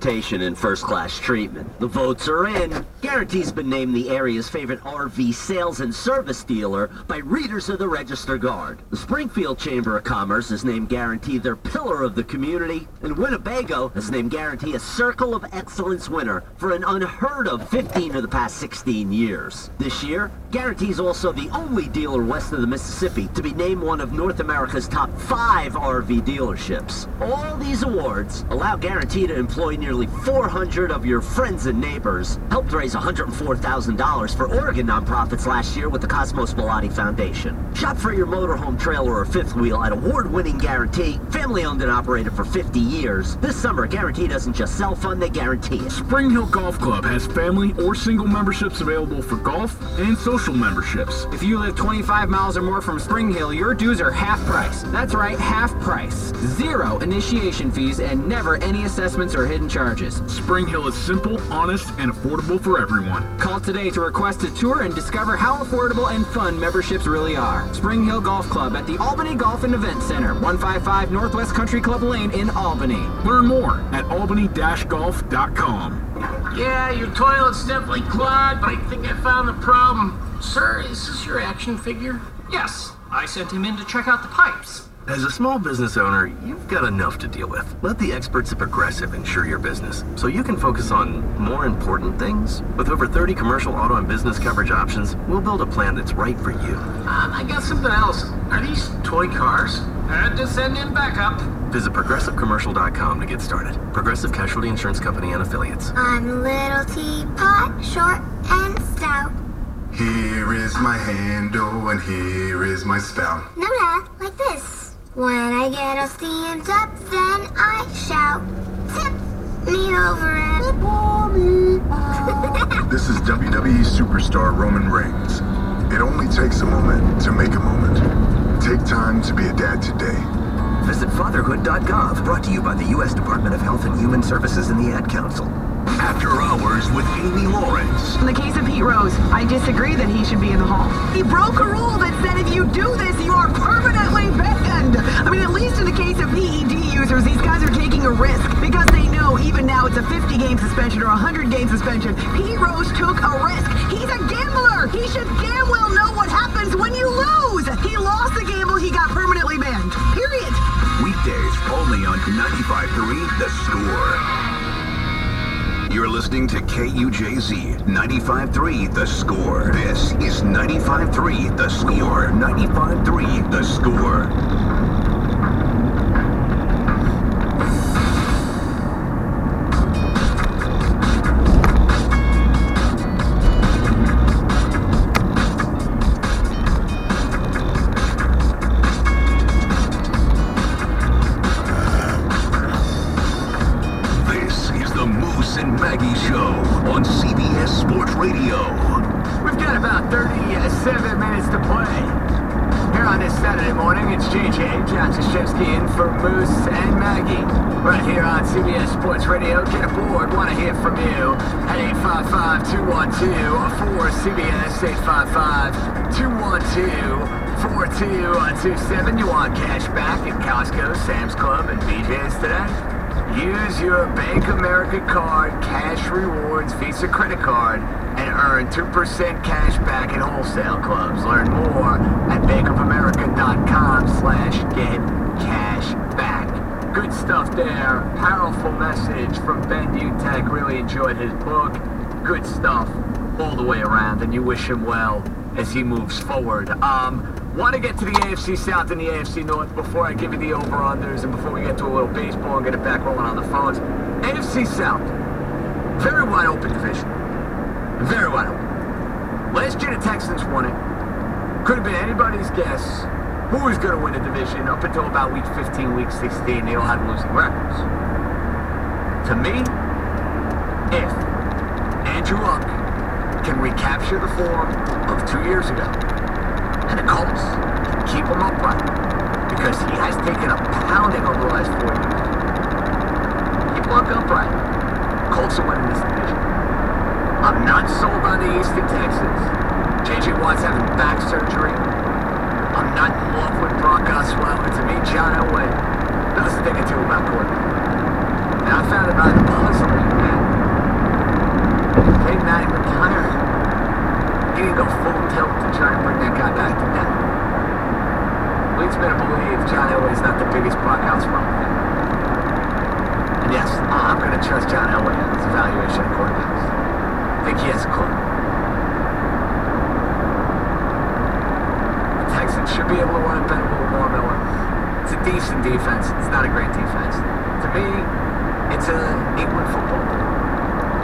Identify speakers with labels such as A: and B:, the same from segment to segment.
A: And first-class treatment. The votes are in. Guarantee's been named the area's favorite RV sales and service dealer by readers of the Register Guard. The Springfield Chamber of Commerce has named Guarantee their pillar of the community, and Winnebago has named Guarantee a Circle of Excellence winner for an unheard of 15 of the past 16 years. This year, Guarantee's also the only dealer west of the Mississippi to be named one of North America's top 5 RV dealerships. All these awards allow Guarantee to employ nearly 400 of your friends and neighbors, helped raise $104,000 for Oregon nonprofits last year with the Cosmos Bilotti Foundation. Shop for your motorhome, trailer, or fifth wheel at award-winning Guarantee, family-owned and operated for 50 years. This summer, Guarantee doesn't just sell fun, they guarantee it.
B: Spring Hill Golf Club has family or single memberships available for golf and social memberships.
C: If you live 25 miles or more from Spring Hill, your dues are half price. That's right, half price. 0 initiation fees and never any assessments or hidden charges.
B: Spring Hill is simple, honest, and affordable for everyone.
C: Call today to request a tour and discover how affordable and fun memberships really are. Spring Hill Golf Club at the Albany Golf and Event Center, 155 Northwest Country Club Lane in Albany.
B: Learn more at albany-golf.com.
D: Yeah, your toilet's definitely clogged, but I think I found the problem. Sir, is this your action figure?
E: Yes, I sent him in to check out the pipes.
F: As a small business owner, you've got enough to deal with. Let the experts at Progressive insure your business, so you can focus on more important things. With over 30 commercial, auto, and business coverage options, we'll build a plan that's right for you.
D: I got something else. Are these toy cars?
E: Had to send in backup.
F: Visit ProgressiveCommercial.com to get started. Progressive Casualty Insurance Company and Affiliates.
G: I'm a little teapot, short and stout.
H: Here is my handle and here is my spout.
G: No, Dad, like this. When I get all steamed up, then I shout, tip me over and pour me out.
H: This is WWE superstar Roman Reigns. It only takes a moment to make a moment. Take time to be a dad today.
F: Visit fatherhood.gov, brought to you by the U.S. Department of Health and Human Services and the Ad Council.
I: After Hours with Amy Lawrence.
J: In the case of Pete Rose, I disagree that he should be in the hall. He broke a rule that said if you do this, you are permanently banned. I mean, at least in the case of PED users, these guys are taking a risk because they know even now it's a 50-game suspension or a 100-game suspension. Pete Rose took a risk. He's a gambler. He should damn well know what happens when you lose. He lost the gamble. He got permanently banned. Period.
I: Weekdays only on 95.3 The Score. You're listening to KUJZ 95.3 The Score. This is 95.3 The Score. 95.3 The Score.
D: We've got about 37 minutes to play. Here on this Saturday morning, it's JJ, John Krzyzewski in for Moose and Maggie. Right here on CBS Sports Radio. Get aboard, want to hear from you at 855-212-4CBS, 855-212-4227. You want cash back at Costco, Sam's Club, and BJ's today? Use your Bank America card, cash rewards, Visa credit card, and earn 2% cash back at wholesale clubs. Learn more at bankofamerica.com/getcashback. Good stuff there. Powerful message from Ben Butek. Really enjoyed his book. Good stuff all the way around, and you wish him well as he moves forward. Want to get to the AFC South and the AFC North before I give you the over-unders and before we get to a little baseball and get it back rolling on the phones. AFC South, very wide open division. Very wide open. Last year the Texans won it. Could have been anybody's guess who was going to win the division up until about week 15, week 16. They all had losing records. To me, if Andrew Luck can recapture the form of 2 years ago, and the Colts keep him upright because he has taken a pounding over the last 4 years. Keep Luck upright. Colts are winning this division. I'm not sold on the Eastern Texans. J.J. Watt's having back surgery. I'm not in love with Brock Osweiler. To me, John Elway knows a thing or two about quarterback. And I found it rather puzzling that Peyton Manning retired. He didn't go full tilt to try and bring that guy back to net. Leads me to believe John Elway's not the biggest Brockhouse fan. And yes, I'm going to trust John Elway on his evaluation of quarterbacks. I think he has a clue. The Texans should be able to run it better with Lamar Miller. It's a decent defense. It's not a great defense. To me, it's an 8-win football team.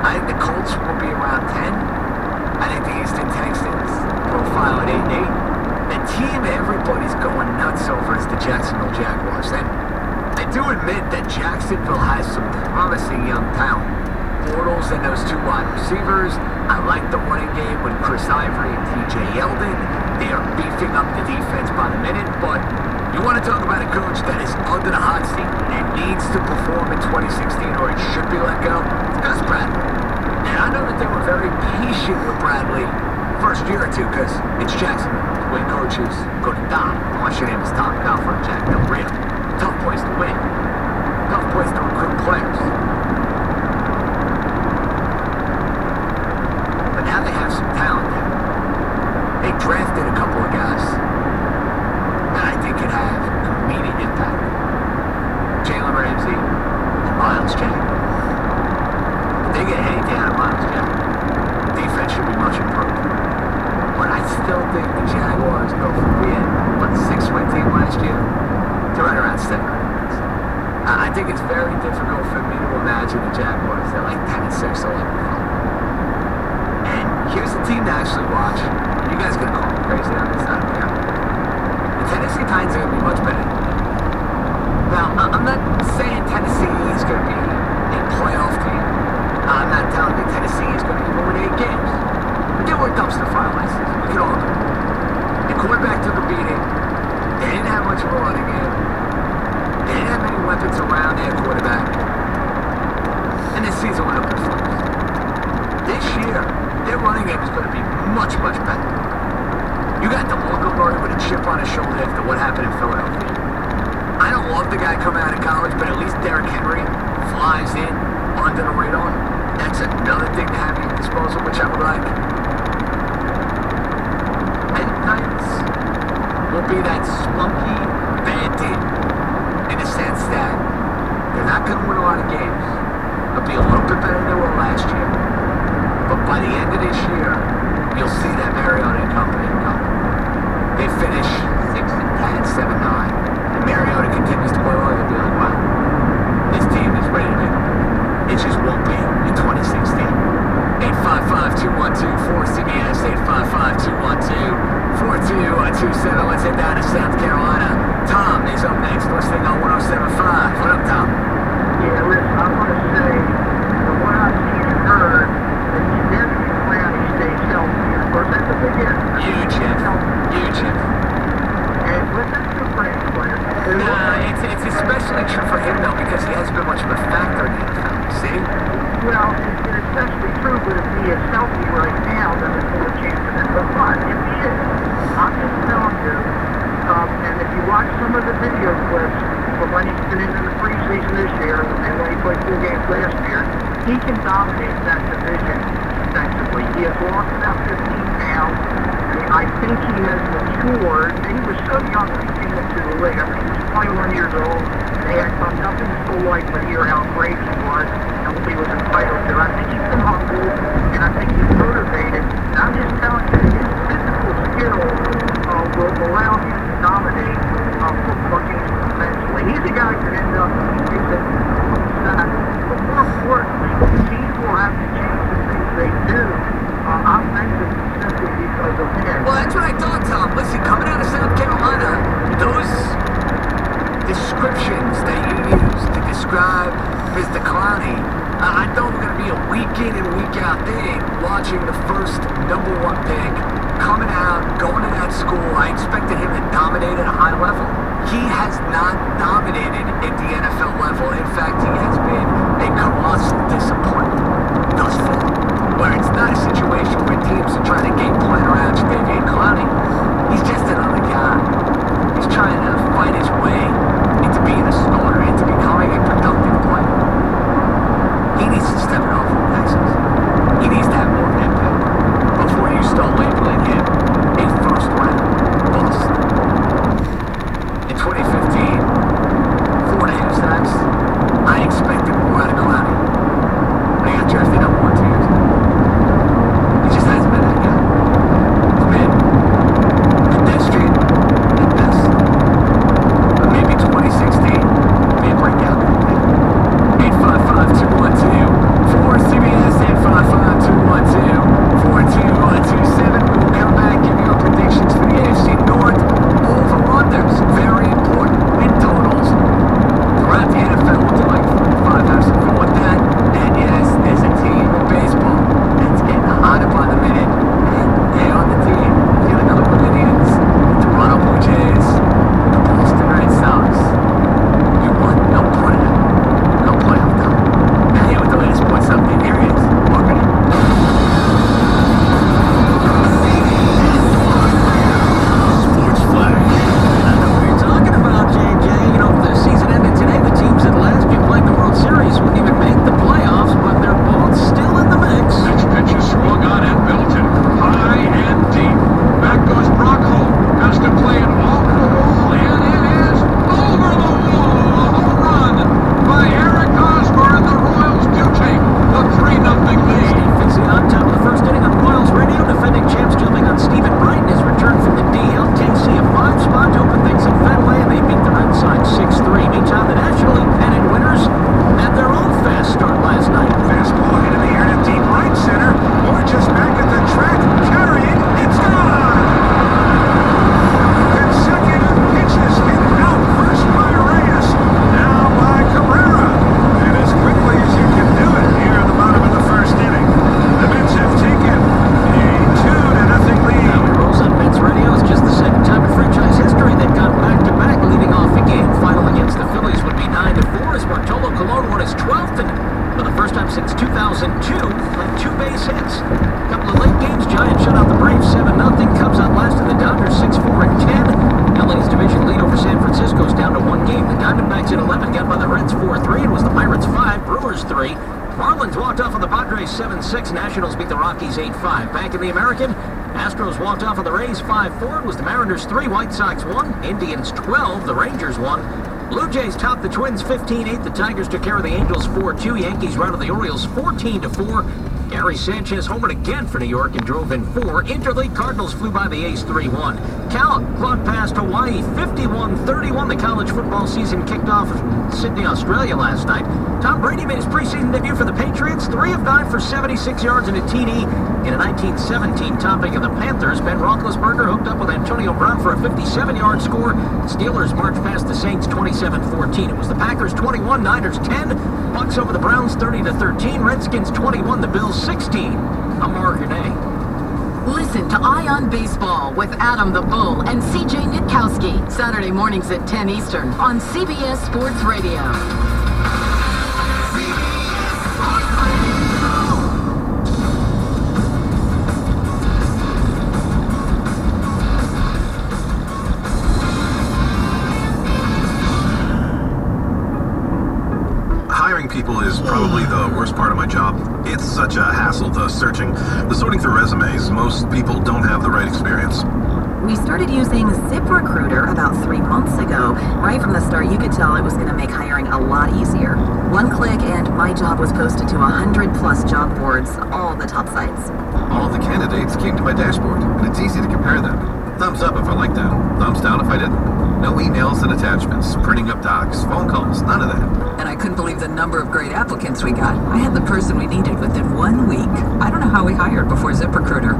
D: I think the Colts will be around 10. I think the Houston Texans profile at 8-8. The team everybody's going nuts over is the Jacksonville Jaguars. And I do admit that Jacksonville has some promising young talent. Bortles and those two wide receivers. I like the running game with Chris Ivory and TJ Yeldon. They are beefing up the defense by the minute, but you want to talk about a coach that is under the hot seat and needs to perform in 2016 or he should be let go? It's Gus Bradley. And I know that they were very patient with Bradley first year or two because it's Jacksonville. The way coaches go to die. Unless your name is Tom Coughlin or Jack Del Rio. Tough place to win. Tough place to recruit players. But now they have some talent there. They drafted a couple of guys that I think could have immediate impact. Jalen Ramsey and Miles Jack. If they get anything out of Miles Jack, defense should be much improved. But I still think the Jaguars go from being, what, a 6-win team last year to right around 7 wins. I think it's very difficult for me to imagine the Jaguars. They're like 10-6, 11-5. And here's the team to actually watch. You guys are going to call me crazy on this, I don't care. The Tennessee Titans are going to be much better. Now, I'm not saying Tennessee is going to be a playoff team. I'm not telling you Tennessee is going to win 8 games. But they were a dumpster fire last season. We can all agree. The quarterback took a beating. They didn't have much of a running game. They didn't have many weapons around their quarterback. And this season went up in flames. This year, their running game is going to be much, much better. You got DeMarco Murray with a chip on his shoulder after what happened in Philadelphia. I don't love the guy coming out of college, but at least Derrick Henry flies in under the radar. That's another thing to have at your disposal, which I would like. And the Titans will be that spunky, bad team in the sense that they're not going to win a lot of games. They'll be a little bit better than they were last year. But by the end of this year, you'll see that Mariota and company come. They finish 6-10, 7-9, and Mariota continues to play well. You'll be like, wow, this team is ready to win. It just won't be in 2016. 855-212-4CBS, 855-212-4227. Let's head down to South Carolina. Tom is up next, listening on 107.5. What up, Tom?
K: Yeah, listen, I want to say, from what I've seen and heard, that he's definitely glad he stays healthy. Of course, that's a big if.
D: Huge if. Huge if.
K: And listen to the Braves player.
D: It's especially true for him, though, because he hasn't been much of a factor in the NFL. See?
K: Well, it's especially true, but if he is healthy right now, then there's more chance of it. But if he is, I'm just telling you, and if you watch some of the video clips from when he's been into the preseason this year and when he played 2 games last year, he can dominate that division defensively. He has lost about 15 pounds. I think he has matured. He was so young when he came into the league. I mean, he was 21 years old. They had done nothing so light to hear how great he was and what he was entitled to. I think he's been humble, and I think he's motivated. And I'm just telling you, his physical skill will allow him to dominate football games defensively. He's a guy who could end up in the sack. But more importantly, teams will have to change the things they do offensively simply because of him.
D: Well, that's what I thought, Tom. Listen, coming out of South Carolina, those descriptions that you use to describe Mr. Clowney, I thought it was going to be a week in and week out thing, watching the first #1 pick, coming out, going to that school. I expected him to dominate at a high level. He has not dominated at the NFL level. In fact, he has been a colossal disappointment thus far. Where it's not a situation where teams are trying to game plan around Jadeveon Clowney. He's just another guy. He's trying to fight his way into being a starter, into becoming a productive player.
E: since 2002, like 2 base hits. A couple of late games, Giants shut out the Braves 7-0. Cubs outlasted the Dodgers 6-4 and 10. LA's division lead over San Francisco's down to 1 game. The Diamondbacks at 11 got by the Reds 4-3. It was the Pirates 5, Brewers 3. Marlins walked off on the Padres 7-6. Nationals beat the Rockies 8-5. Back in the American, Astros walked off on the Rays 5-4. It was the Mariners 3, White Sox 1, Indians 12, the Rangers 1. Blue Jays topped the Twins 15-8. The Tigers took care of the Angels 4-2. Yankees routed the Orioles 14-4. Gary Sanchez homered again for New York and drove in 4. Interleague Cardinals flew by the A's 3-1. Cal clawed past Hawaii 51-31. The college football season kicked off in Sydney, Australia last night. Tom Brady made his preseason debut for the Patriots. 3 of 9 for 76 yards and a TD. In a 1917 topping of the Panthers, Ben Roethlisberger hooked up with Antonio Brown for a 57-yard score. Steelers marched past the Saints 27-14. It was the Packers 21, Niners 10. Bucks over the Browns 30-13. Redskins 21, the Bills 16. I'm Mark Renee.
J: Listen to Ion Baseball with Adam the Bull and CJ Nitkowski. Saturday mornings at 10 Eastern on CBS Sports Radio.
F: People is probably the worst part of my job. It's such a hassle, the searching, the sorting through resumes. Most people don't have the right experience.
L: We started using ZipRecruiter about 3 months ago. Right from the start, you could tell it was going to make hiring a lot easier. 1 click and my job was posted to 100+ job boards, all the top sites.
F: All the candidates came to my dashboard, and it's easy to compare them. Thumbs up if I like them, thumbs down if I didn't. No emails and attachments, printing up docs, phone calls, none of that.
M: And I couldn't believe the number of great applicants we got. I had the person we needed within 1 week. I don't know how we hired before ZipRecruiter.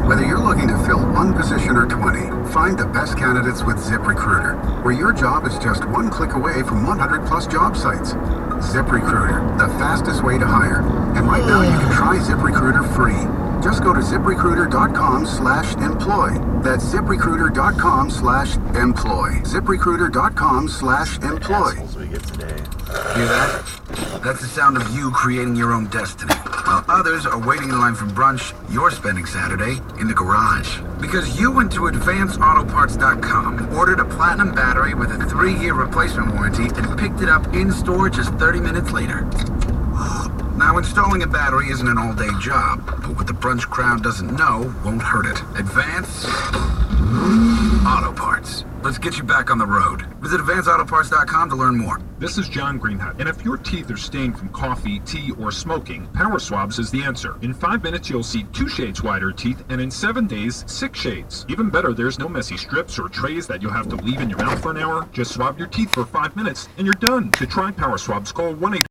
N: Whether you're looking to fill 1 position or 20, find the best candidates with ZipRecruiter, where your job is just 1 click away from 100+ job sites. ZipRecruiter, the fastest way to hire. And right now you can try ZipRecruiter free. Just go to ZipRecruiter.com/employ. That's ZipRecruiter.com/employ. ZipRecruiter.com/employ.
O: Hear that? That's the sound of you creating your own destiny. While others are waiting in line for brunch, you're spending Saturday in the garage. Because you went to AdvanceAutoParts.com and ordered a platinum battery with a 3-year replacement warranty and picked it up in-store just 30 minutes later. Now, installing a battery isn't an all-day job, but what the brunch crowd doesn't know won't hurt it. Advance Auto Parts. Let's get you back on the road. Visit AdvanceAutoParts.com to learn more.
P: This is John Greenhut, and if your teeth are stained from coffee, tea, or smoking, Power Swabs is the answer. In 5 minutes, you'll see 2 shades wider teeth, and in 7 days, 6 shades. Even better, there's no messy strips or trays that you'll have to leave in your mouth for an hour. Just swab your teeth for 5 minutes, and you're done. To try Power Swabs, call 1-800